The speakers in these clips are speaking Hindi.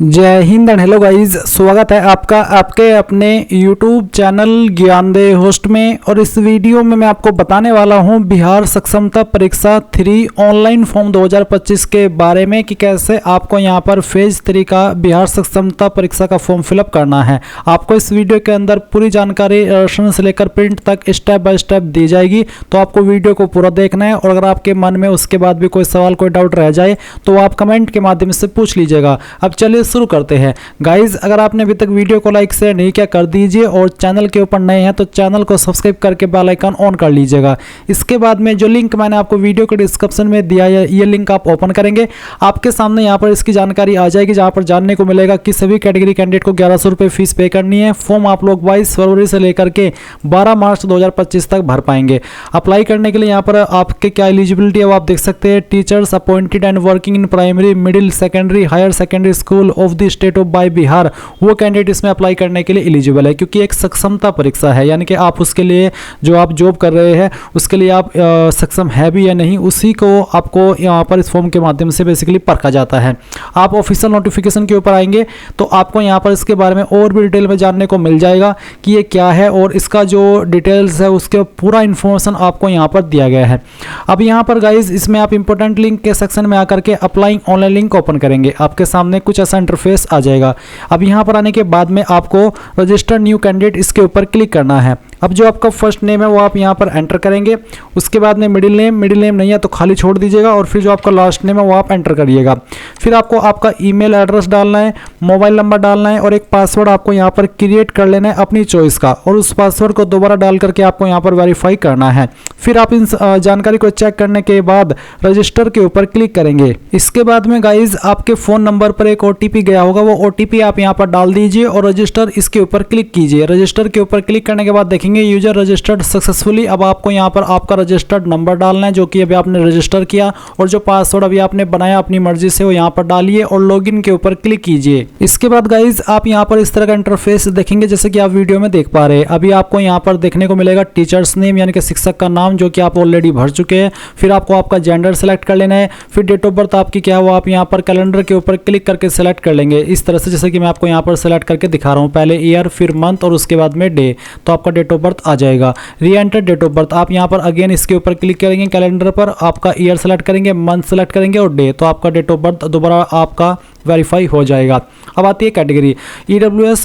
जय हिंद एंड हेलो गाइस, स्वागत है आपका आपके अपने YouTube चैनल ज्ञानदे होस्ट में। और इस वीडियो में मैं आपको बताने वाला हूं बिहार सक्षमता परीक्षा 3 ऑनलाइन फॉर्म 2025 के बारे में कि कैसे आपको यहां पर फेज 3 का बिहार सक्षमता परीक्षा का फॉर्म फिलअप करना है। आपको इस वीडियो के अंदर पूरी जानकारी राशन से लेकर प्रिंट तक स्टेप बाय स्टेप दी जाएगी, तो आपको वीडियो को पूरा देखना है। और अगर आपके मन में उसके बाद भी कोई सवाल कोई डाउट रह जाए तो आप कमेंट के माध्यम से पूछ लीजिएगा। अब चलिए शुरू करते हैं। गाइज, अगर आपने अभी तक वीडियो को लाइक शेयर नहीं किया कर दीजिए, और चैनल के ऊपर नए हैं तो चैनल को सब्सक्राइब करके बेल आइकन ऑन कर लीजिएगा। इसके बाद में जो लिंक मैंने आपको वीडियो के डिस्क्रिप्शन में दिया है, ये लिंक आप ओपन करेंगे, आपके सामने यहाँ पर इसकी जानकारी आ जाएगी, जहाँ पर जानने को मिलेगा कि सभी कैटेगरी कैंडिडेट को 1100 रुपये फीस पे करनी है। फॉर्म आप लोग 22 फरवरी से लेकर के 12 मार्च 2025 तक भर पाएंगे। अप्लाई करने के लिए यहाँ पर आपके क्या एलिजिबिलिटी है वो आप देख सकते हैं। Teachers appointed and working in primary, middle, secondary, higher secondary school of the state of by Bihar, वो कैंडिडेट इसमें अप्लाई करने के लिए एलिजिबल है। क्योंकि एक सक्षमता परीक्षा है, यानी कि आप उसके लिए जो आप जॉब कर रहे हैं उसके लिए आप सक्षम है भी या नहीं, उसी को आपको यहाँ पर इस फॉर्म के माध्यम से बेसिकली परखा जाता है। आप ऑफिशियल नोटिफिकेशन के ऊपर आएंगे तो आपको यहाँ पर इसके बारे में और भी डिटेल में जानने को मिल जाएगा कि ये क्या है, और इसका जो डिटेल्स है उसके पूरा इन्फॉर्मेशन आपको यहाँ पर दिया गया है। अब यहाँ पर गाइज इसमें आप इंपॉर्टेंट लिंक के सेक्शन में आकर के अप्लाइंग ऑनलाइन लिंक ओपन करेंगे, आपके सामने कुछ ऐसा इंटरफेस आ जाएगा। अब यहाँ पर आने के बाद में आपको रजिस्टर न्यू कैंडिडेट इसके ऊपर क्लिक करना है। अब जो आपका फर्स्ट नेम है वो आप यहाँ पर एंटर करेंगे, उसके बाद में मिडिल नेम नहीं है तो खाली छोड़ दीजिएगा, और फिर जो आपका लास्ट नेम है वो आप एंटर करिएगा। फिर आपको आपका ईमेल एड्रेस डालना है, मोबाइल नंबर डालना है, और एक पासवर्ड आपको यहाँ पर क्रिएट कर लेना है अपनी चॉइस का, और उस पासवर्ड को दोबारा डाल करके आपको यहाँ पर वेरीफाई करना है। फिर आप इन जानकारी को चेक करने के बाद रजिस्टर के ऊपर क्लिक करेंगे। इसके बाद में गाइज आपके फ़ोन नंबर पर एक OTP गया होगा, वो OTP आप यहाँ पर डाल दीजिए और रजिस्टर इसके ऊपर क्लिक कीजिए। रजिस्टर के ऊपर क्लिक करने के बाद देखेंगे यूजर रजिस्टर्ड सक्सेसफुली। अब आपको यहाँ पर आपका रजिस्टर्ड नंबर डालना है जो कि अभी आपने रजिस्टर किया, और जो पासवर्ड अभी आपने बनाया अपनी मर्जी से वो यहाँ पर डालिए और लॉगिन के ऊपर क्लिक कीजिए। इसके बाद गाइज आप यहाँ पर इस तरह का इंटरफेस देखेंगे जैसे कि आप वीडियो में देख पा रहे हैं। अभी आपको यहाँ पर देखने को मिलेगा टीचर्स नेम, यानी कि शिक्षक का नाम, जो कि आप ऑलरेडी भर चुके हैं। फिर आपको आपका जेंडर सेलेक्ट कर लेना है। फिर डेट ऑफ बर्थ आपकी क्या है वो आप यहाँ पर कैलेंडर के ऊपर क्लिक करके सेलेक्ट कर लेंगे, इस तरह से जैसे कि मैं आपको यहाँ पर सेलेक्ट करके दिखा रहा हूँ। पहले ईयर, फिर मंथ, और उसके बाद में डे, तो आपका डेट ऑफ बर्थ आ जाएगा। री एंटर डेट ऑफ बर्थ आप यहाँ पर अगेन इसके ऊपर क्लिक करेंगे, कैलेंडर पर आपका ईयर सेलेक्ट करेंगे, मंथ सेलेक्ट करेंगे और डे, तो आपका डेट ऑफ बर्थ दोबारा आपका वेरीफाई हो जाएगा। अब आती है category. EWS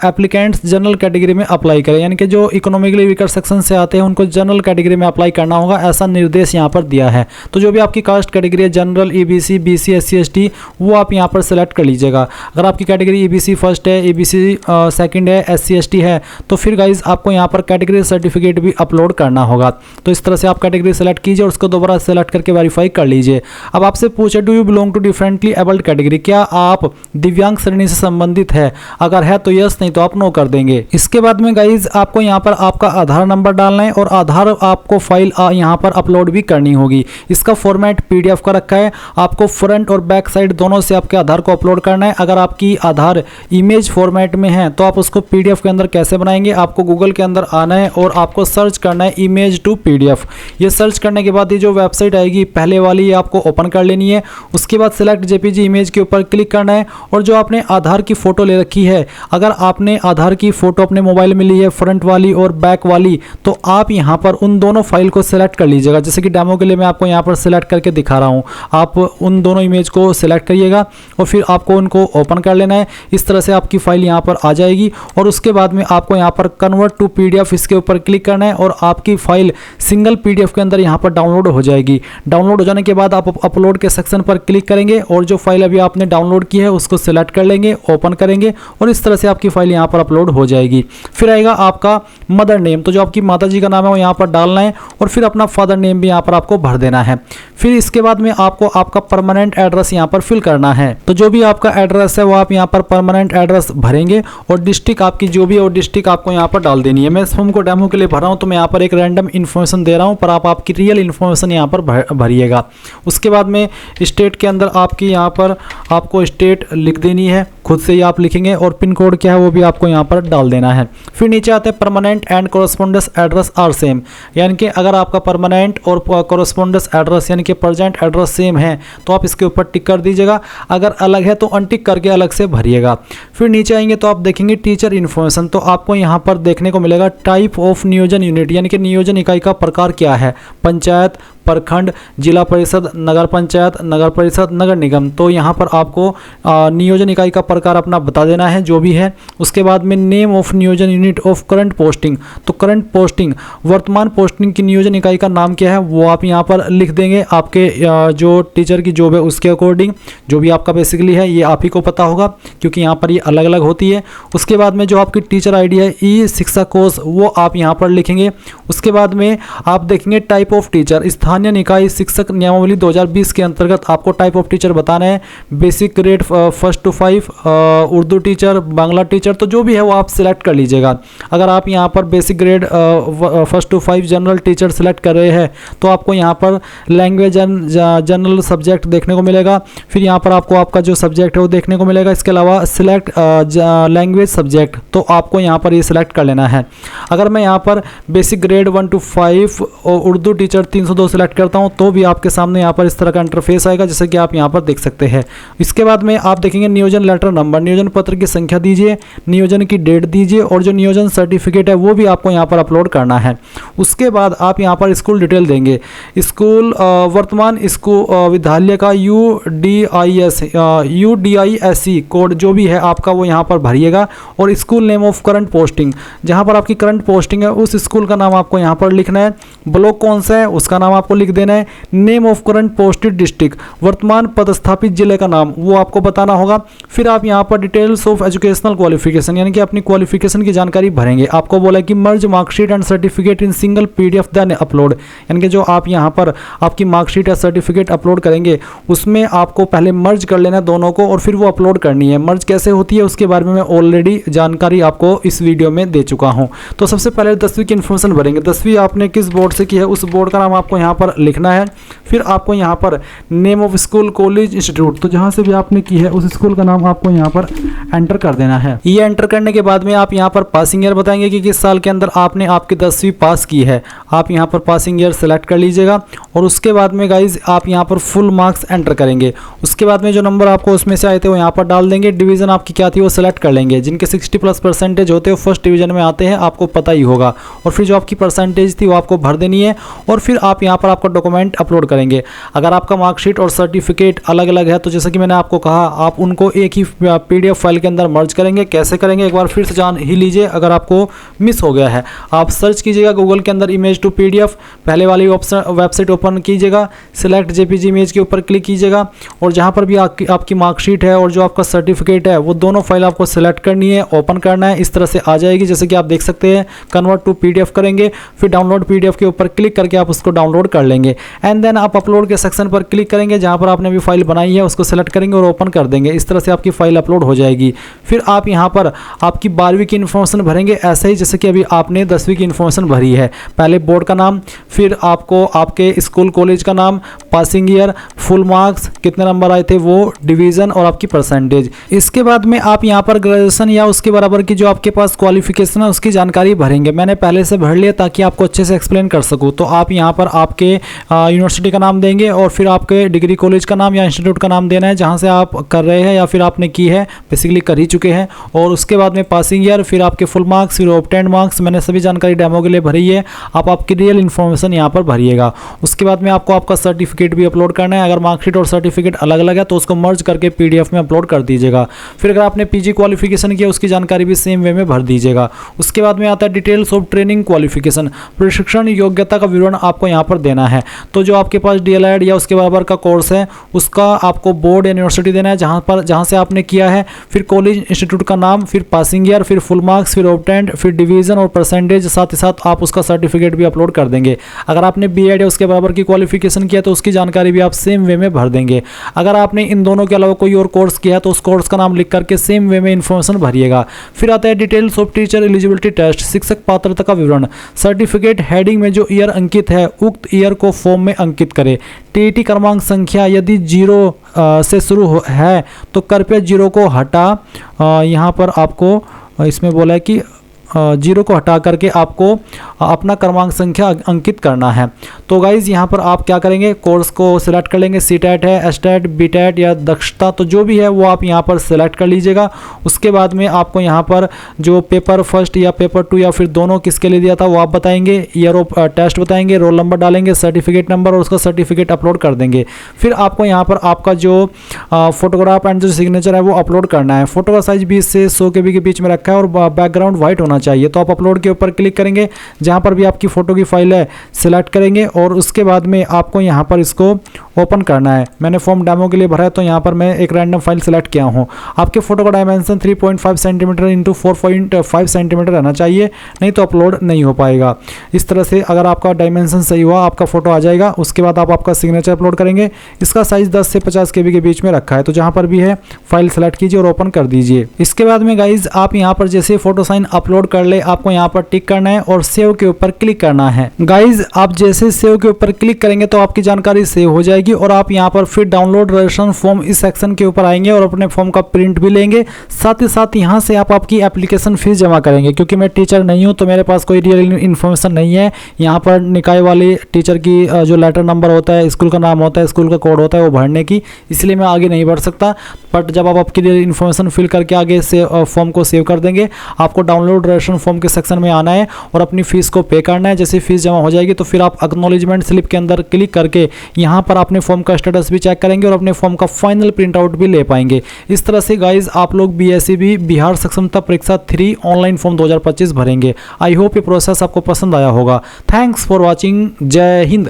applicants general category में अप्लाई करें, यानी कि जो इकोनॉमिकली वीकर सेक्शन से आते हैं उनको जनरल कैटेगरी में अप्लाई करना होगा, ऐसा निर्देश यहाँ पर दिया है। तो जो भी आपकी कास्ट कैटेगरी है, general, EBC, BC, SC, ST, वो आप यहाँ पर सेलेक्ट कर लीजिएगा। अगर आपकी कैटेगरी EBC फर्स्ट है, EBC सेकंड है, SC, ST है, तो फिर गाइज आपको यहाँ पर कैटेगरी सर्टिफिकेट भी अपलोड करना होगा। तो इस तरह से आप कैटेगरी सेलेक्ट कीजिए और उसको दोबारा सेलेक्ट करके वेरीफाई कर लीजिए। अब आपसे पूछे do you belong to differently abled category, क्या आप दिव्यांग श्रेणी से संबंधित है? अगर है तो यस, नहीं तो आप नो कर देंगे। इसके बाद में गाइज आपको यहाँ पर आपका आधार नंबर डालना है, और आधार आपको फाइल यहाँ पर अपलोड भी करनी होगी। इसका फॉर्मेट PDF का रखा है, आपको फ्रंट और बैक साइड दोनों से आपके आधार को अपलोड करना है। अगर आपकी आधार इमेज फॉर्मेट में है तो आप उसको PDF के अंदर कैसे बनाएंगे, आपको गूगल के अंदर आना है और आपको सर्च करना है इमेज टू PDF। ये सर्च करने के बाद ये जो वेबसाइट आएगी पहले वाली, ये आपको ओपन कर लेनी है। उसके बाद सिलेक्ट JPG इमेज के ऊपर क्लिक करना है, और जो आपने आधार की फोटो ले रखी है, अगर आपने आधार की फोटो अपने मोबाइल में ली है फ्रंट वाली और बैक वाली, तो आप यहाँ पर उन दोनों फाइल को सिलेक्ट कर लीजिएगा। जैसे कि डेमो के लिए मैं आपको यहाँ पर सिलेक्ट करके दिखा रहा हूँ, आप उन दोनों इमेज को सिलेक्ट करिएगा और फिर आपको उनको ओपन कर लेना है। इस तरह से आपकी फाइल यहाँ पर आ जाएगी, और उसके बाद में आपको यहाँ पर कन्वर्ट टू PDF इसके ऊपर क्लिक करना है, और आपकी फाइल सिंगल PDF के अंदर यहाँ पर डाउनलोड हो जाएगी। डाउनलोड हो जाने के बाद आप अपलोड के सेक्शन पर क्लिक करेंगे, और जो फाइल अभी आपने डाउनलोड की है उसको सिलेक्ट कर लेंगे, ओपन करेंगे, और इस तरह से आपकी फाइल यहाँ पर अपलोड हो जाएगी। फिर आएगा आपका मदर नेम, तो जो आपकी माता जी का नाम है वो यहाँ पर डालना है, और फिर अपना फादर नेम भी यहाँ पर आपको भर देना है। फिर इसके बाद में आपको आपका परमानेंट एड्रेस यहाँ पर फिल करना है। तो जो भी आपका एड्रेस है वो आप यहाँ पर परमानेंट एड्रेस भरेंगे, और डिस्ट्रिक्ट आपकी जो भी है वो डिस्ट्रिक्ट आपको यहाँ पर डाल देनी है। मैं इस फॉर्म को डेमो के लिए भर रहा हूँ, तो मैं यहाँ पर एक रैंडम इन्फॉर्मेशन दे रहा हूँ, पर आप आपकी रियल इन्फॉर्मेशन यहाँ पर भरिएगा। उसके बाद में स्टेट के अंदर आपकी यहाँ पर आपको स्टेट लिख देनी है, खुद से ही आप लिखेंगे, और पिन कोड क्या है वो भी आपको यहाँ पर डाल देना है। फिर नीचे आते हैं permanent and correspondence address are same, यानी कि अगर आपका परमानेंट और कोरस्पोंडेंस एड्रेस यानी कि प्रेजेंट एड्रेस सेम है तो आप इसके ऊपर टिक कर दीजिएगा, अगर अलग है तो अनटिक करके अलग से भरिएगा। फिर नीचे आएंगे तो आप देखेंगे टीचर इन्फॉर्मेशन, तो आपको यहाँ पर देखने को मिलेगा टाइप ऑफ नियोजन यूनिट, यानी कि नियोजन इकाई का प्रकार क्या है, पंचायत, प्रखंड, जिला परिषद, नगर पंचायत, नगर परिषद, नगर निगम। तो यहाँ पर आपको नियोजन इकाई का प्रकार अपना बता देना है जो भी है। उसके बाद में नेम ऑफ नियोजन यूनिट ऑफ करंट पोस्टिंग, तो करंट पोस्टिंग वर्तमान पोस्टिंग की नियोजन इकाई का नाम क्या है वो आप यहाँ पर लिख देंगे। आपके जो टीचर की जॉब है उसके अकॉर्डिंग, जो भी आपका बेसिकली है ये आप ही को पता होगा क्योंकि यहाँ पर ये अलग अलग होती है। उसके बाद में जो आपकी टीचर आईडी है ई शिक्षा कोष वो आप यहाँ पर लिखेंगे। उसके बाद में आप देखेंगे टाइप ऑफ टीचर, स्थानीय निकाय शिक्षक नियमावली 2020 के अंतर्गत आपको टाइप ऑफ टीचर बताना है। Basic grade 1 to 5, Urdu teacher, Bangla teacher, तो जो भी है वो आप सिलेक्ट कर लीजिएगा। अगर आप यहाँ पर basic grade 1 to 5 general teacher select कर रहे हैं तो आपको यहाँ पर लैंग्वेज जनरल सब्जेक्ट देखने को मिलेगा। फिर यहाँ पर आपको आपका जो सब्जेक्ट है वो देखने को मिलेगा। इसके अलावा सिलेक्ट लैंग्वेज सब्जेक्ट, तो आपको यहाँ पर ये सिलेक्ट कर लेना है। अगर मैं यहाँ पर बेसिक ग्रेड 1 to 5 और उर्दू टीचर 302 सिलेक्ट करता हूँ तो भी आपके सामने यहाँ पर इस तरह का इंटरफेस आएगा जैसे कि आप यहाँ पर देख सकते हैं। इसके बाद में आप देखेंगे नियोजन लेटर नंबर, नियोजन पत्र की संख्या दीजिए, नियोजन की डेट दीजिए और जो नियोजन सर्टिफिकेट है वो भी आपको यहाँ पर अपलोड करना है। उसके बाद आप यहाँ पर स्कूल डिटेल देंगे, स्कूल वर्तमान स्कूल विद्यालय का UDISC कोड जो भी है आपका वो यहाँ पर भरिएगा, और school name of current posting, जहाँ पर आपकी करंट पोस्टिंग है उस स्कूल का नाम आपको यहाँ पर लिखना है। ब्लॉक कौन सा है उसका नाम आपको लिख देना है। Name of current posted district, वर्तमान पदस्थापित जिले का नाम वो आपको बताना होगा। फिर आप यहाँ पर डिटेल्स ऑफ एजुकेशनल क्वालिफिकेशन यानी कि अपनी क्वालिफिकेशन की जानकारी भरेंगे। आपको बोला कि merge marksheet and certificate in single PDF then upload, यानी कि जो आप यहाँ पर आपकी मार्कशीट या सर्टिफिकेट अपलोड करेंगे उसमें आपको पहले मर्ज कर लेना है दोनों को और फिर वो अपलोड करनी है। मर्ज कैसे होती है उसके बारे में मैं ऑलरेडी जानकारी आपको इस वीडियो में दे चुका हूँ। तो सबसे पहले 10वीं की इन्फॉर्मेशन भरेंगे। 10वीं आपने किस बोर्ड से की है उस बोर्ड का नाम आपको यहाँ पर लिखना है। फिर आपको यहाँ पर name of school, college, institute, तो जहाँ से भी आपने की है उस स्कूल का नाम आपको यहाँ पर एंटर कर देना है। ये एंटर करने के बाद में आप यहाँ पर पासिंग ईयर बताएंगे कि किस साल के अंदर आपने आपकी 10वीं पास की है। आप यहाँ पर पासिंग ईयर सेलेक्ट कर लीजिएगा और उसके बाद में गाइज आप यहाँ पर फुल मार्क्स एंटर करेंगे। उसके बाद में जो नंबर आपको उसमें से आए थे वो यहाँ पर डाल देंगे। डिवीजन आपकी क्या थी वो सिलेक्ट कर लेंगे। जिनके 60+ % होते हैं वो फर्स्ट डिवीजन में आते हैं, आपको पता ही होगा। और फिर जो आपकी परसेंटेज थी वो आपको भर देनी है और फिर आप यहाँ पर आपका डॉक्यूमेंट अपलोड करेंगे। अगर आपका मार्कशीट और सर्टिफिकेट अलग अलग है तो जैसा कि मैंने आपको कहा आप उनको एक ही PDF फाइल के अंदर मर्ज करेंगे। कैसे करेंगे एक बार फिर से जान ही लीजिए। अगर आपको मिस हो गया है आप सर्च कीजिएगा गूगल के अंदर इमेज टू PDF, पहले वाली ऑप्शन वेबसाइट ओपन कीजिएगा, सिलेक्ट JPG इमेज के ऊपर क्लिक कीजिएगा और जहाँ पर भी आपकी मार्कशीट है और जो आपका सर्टिफिकेट है वो दोनों फाइल आपको सिलेक्ट करनी है, ओपन करना है। इस तरह से आ जाएगी जैसे कि आप देख सकते हैं। कन्वर्ट टू PDF करेंगे, फिर डाउनलोड PDF के ऊपर क्लिक करके आप उसको डाउनलोड कर लेंगे एंड देन आप अपलोड के सेक्शन पर क्लिक करेंगे। जहाँ पर आपने अभी फाइल बनाई है उसको सेलेक्ट करेंगे और ओपन कर देंगे। इस तरह से आपकी फाइल अपलोड हो जाएगी। फिर आप यहाँ पर आपकी 12वीं की इन्फॉर्मेशन भरेंगे ऐसे ही जैसे कि अभी आपने 10वीं की इन्फॉर्मेशन भरी है। पहले बोर्ड का नाम, फिर आपको आपके स्कूल कॉलेज का नाम, पासिंग ईयर, फुल मार्क्स, कितने नंबर आए थे वो, डिवीज़न और आपकी परसेंटेज। इसके बाद में आप यहाँ पर ग्रेजुएशन या उसके बराबर की जो आपके पास क्वालिफिकेशन है उसकी जानकारी भरेंगे। मैंने पहले से भर लिया ताकि आपको अच्छे से एक्सप्लेन कर सकूँ। तो आप यहाँ पर आपके यूनिवर्सिटी का नाम देंगे और फिर आपके डिग्री कॉलेज का नाम या इंस्टीट्यूट का नाम देना है जहाँ से आप कर रहे हैं या फिर आपने की है, बेसिकली कर ही चुके हैं। और उसके बाद में पासिंग ईयर, फिर आपके फुल मार्क्स, फिर ऑब्टेन्ड मार्क्स। मैंने सभी जानकारी डेमो के लिए भरी है, आप आपकी रियल इन्फॉर्मेशन यहाँ पर भरिएगा। उसके बाद में आपको आपका सर्टिफिकेट भी अपलोड करना है। अगर मार्कशीट और सर्टिफिकेट अलग अलग है तो उसको मर्ज करके PDF में अपलोड कर दीजिएगा। फिर अगर आपने PG क्वालिफिकेशन किया उसकी जानकारी भी सेम वे में भर दीजिएगा। उसके बाद में आता है डिटेल्स ऑफ ट्रेनिंग क्वालिफिकेशन, प्रशिक्षण योग्यता का विवरण आपको यहाँ पर देना है। तो जो आपके पास DLED या उसके बराबर का कोर्स है उसका आपको बोर्ड या यूनिवर्सिटी देना है जहाँ से आपने किया है, फिर कॉलेज इंस्टीट्यूट का नाम, फिर पासिंग ईयर, फिर फुल मार्क्स, फिर ऑब्टेन्ड, फिर डिवीजन और परसेंटेज। साथ ही साथ आप उसका सर्टिफिकेट भी अपलोड कर देंगे। अगर आपने B.Ed या उसके बराबर की क्वालिफिकेशन किया तो उसकी जानकारी भी आप सेम वे में भर देंगे। अगर आपने इन दोनों के अलावा कोई और कोर्स किया है तो उस कोर्स का नाम लिख करके सेम वे में इन्फॉर्मेशन भरिएगा। फिर आता है details of teacher eligibility test, शिक्षक पात्रता का विवरण, सर्टिफिकेट हेडिंग में जो ईयर अंकित है उक्त ईयर को फॉर्म में अंकित करें। टीईटी क्रमांक संख्या यदि 0 से शुरू है तो कृपया 0 को हटा, यहाँ पर आपको इसमें बोला है कि 0 को हटा करके आपको अपना क्रमांक संख्या अंकित करना है। तो गाइज़ यहाँ पर आप क्या करेंगे, कोर्स को सिलेक्ट कर लेंगे, सीटेट है, एसटेट, बीटेट या दक्षता, तो जो भी है वो आप यहाँ पर सिलेक्ट कर लीजिएगा। उसके बाद में आपको यहाँ पर जो पेपर फर्स्ट या पेपर 2 या फिर दोनों किसके लिए दिया था वो आप बताएंगे, ईयर ऑफ टेस्ट बताएंगे, रोल नंबर डालेंगे, सर्टिफिकेट नंबर और उसका सर्टिफिकेट अपलोड कर देंगे। फिर आपको यहाँ पर आपका जो फोटोग्राफ एंड जो सिग्नेचर है वो अपलोड करना है। फोटो का साइज 20 से 100 KB के बीच में रखा है और बैकग्राउंड व्हाइट होना चाहिए। तो आप अपलोड के ऊपर क्लिक करेंगे, जहां पर भी आपकी फोटो की फाइल है सिलेक्ट करेंगे और उसके बाद में आपको यहां पर इसको ओपन करना है। मैंने फॉर्म डेमो के लिए भरा है तो यहां पर मैं एक रैंडम फाइल सिलेक्ट किया हूं। आपके फोटो का डायमेंशन 3.5 सेंटीमीटर इंटू 4.5 सेंटीमीटर रहना चाहिए, नहीं तो अपलोड नहीं हो पाएगा। इस तरह से अगर आपका डायमेंशन सही हुआ आपका फोटो आ जाएगा। उसके बाद आप आपका सिग्नेचर अपलोड करेंगे। इसका साइज 10 से 50 KB के बीच में रखा है, तो जहां पर भी है फाइल सेलेक्ट कीजिए और ओपन कर दीजिए। इसके बाद में गाइज आप यहां पर जैसे फोटो साइन अपलोड कर ले आपको यहाँ पर टिक करना है और सेव के ऊपर क्लिक करना है। गाइज आप जैसे सेव के ऊपर क्लिक करेंगे तो आपकी जानकारी सेव हो जाएगी और आप यहाँ पर फिर डाउनलोड रजिस्ट्रेशन फॉर्म इस सेक्शन के ऊपर आएंगे और अपने फॉर्म का प्रिंट भी लेंगे। साथ ही साथ यहाँ से आप आपकी एप्लीकेशन फीस जमा करेंगे। क्योंकि मैं टीचर नहीं हूँ तो मेरे पास कोई रियल इन्फॉर्मेशन नहीं है। यहाँ पर निकाय वाले टीचर की जो लेटर नंबर होता है, स्कूल का नाम होता है, स्कूल का कोड होता है वो भरने की, इसलिए मैं आगे नहीं बढ़ सकता। बट जब आप आपकी रियल इन्फॉर्मेशन फिल करके आगे से फॉर्म को सेव कर देंगे, आपको डाउनलोड रजिस्ट्रेशन फॉर्म के सेक्शन में आना है और अपनी फीस को पे करना है। जैसे फीस जमा हो जाएगी तो फिर आप एक्नॉलेजमेंट स्लिप के अंदर क्लिक करके यहाँ पर अपने फॉर्म का स्टेटस भी चेक करेंगे और अपने फॉर्म का फाइनल प्रिंट आउट भी ले पाएंगे। इस तरह से गाइज आप लोग BSEB बिहार सक्षमता परीक्षा 3 ऑनलाइन फॉर्म 2025 भरेंगे। आई होप ये प्रोसेस आपको पसंद आया होगा। Thanks for watching. जय हिंद।